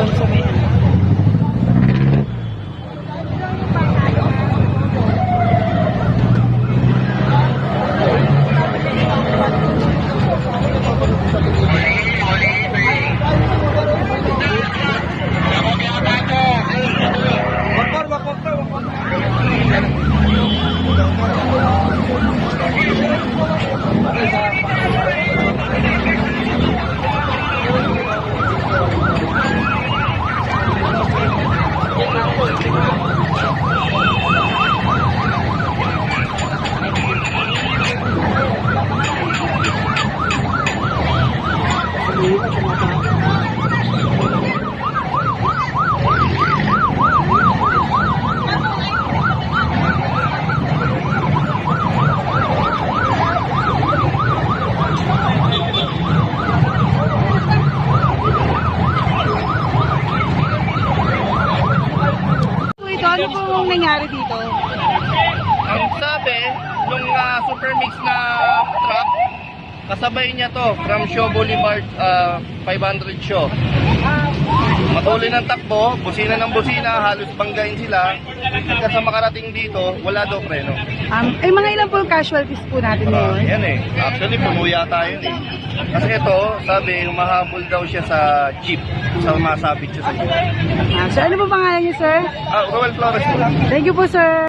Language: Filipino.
doon sa may ano. Ano pong nangyari dito? Ang sabi, nung super mix na truck, kasabay niya to from Shaw Boulevard 500 Shaw. Matuloy ng takbo, busina ng busina, halos banggain sila. Hanggang sa makarating dito, wala daw preno. Mga ilan po casualties po natin ngayon? Yan eh. Actually, pumuya tayo eh. Kasi ito, sabi, humahabol daw siya sa jeep. Sa masabit siya sa jeep. Sir, ano po pangalan niyo, sir? Roel Flores po. Thank you po, sir.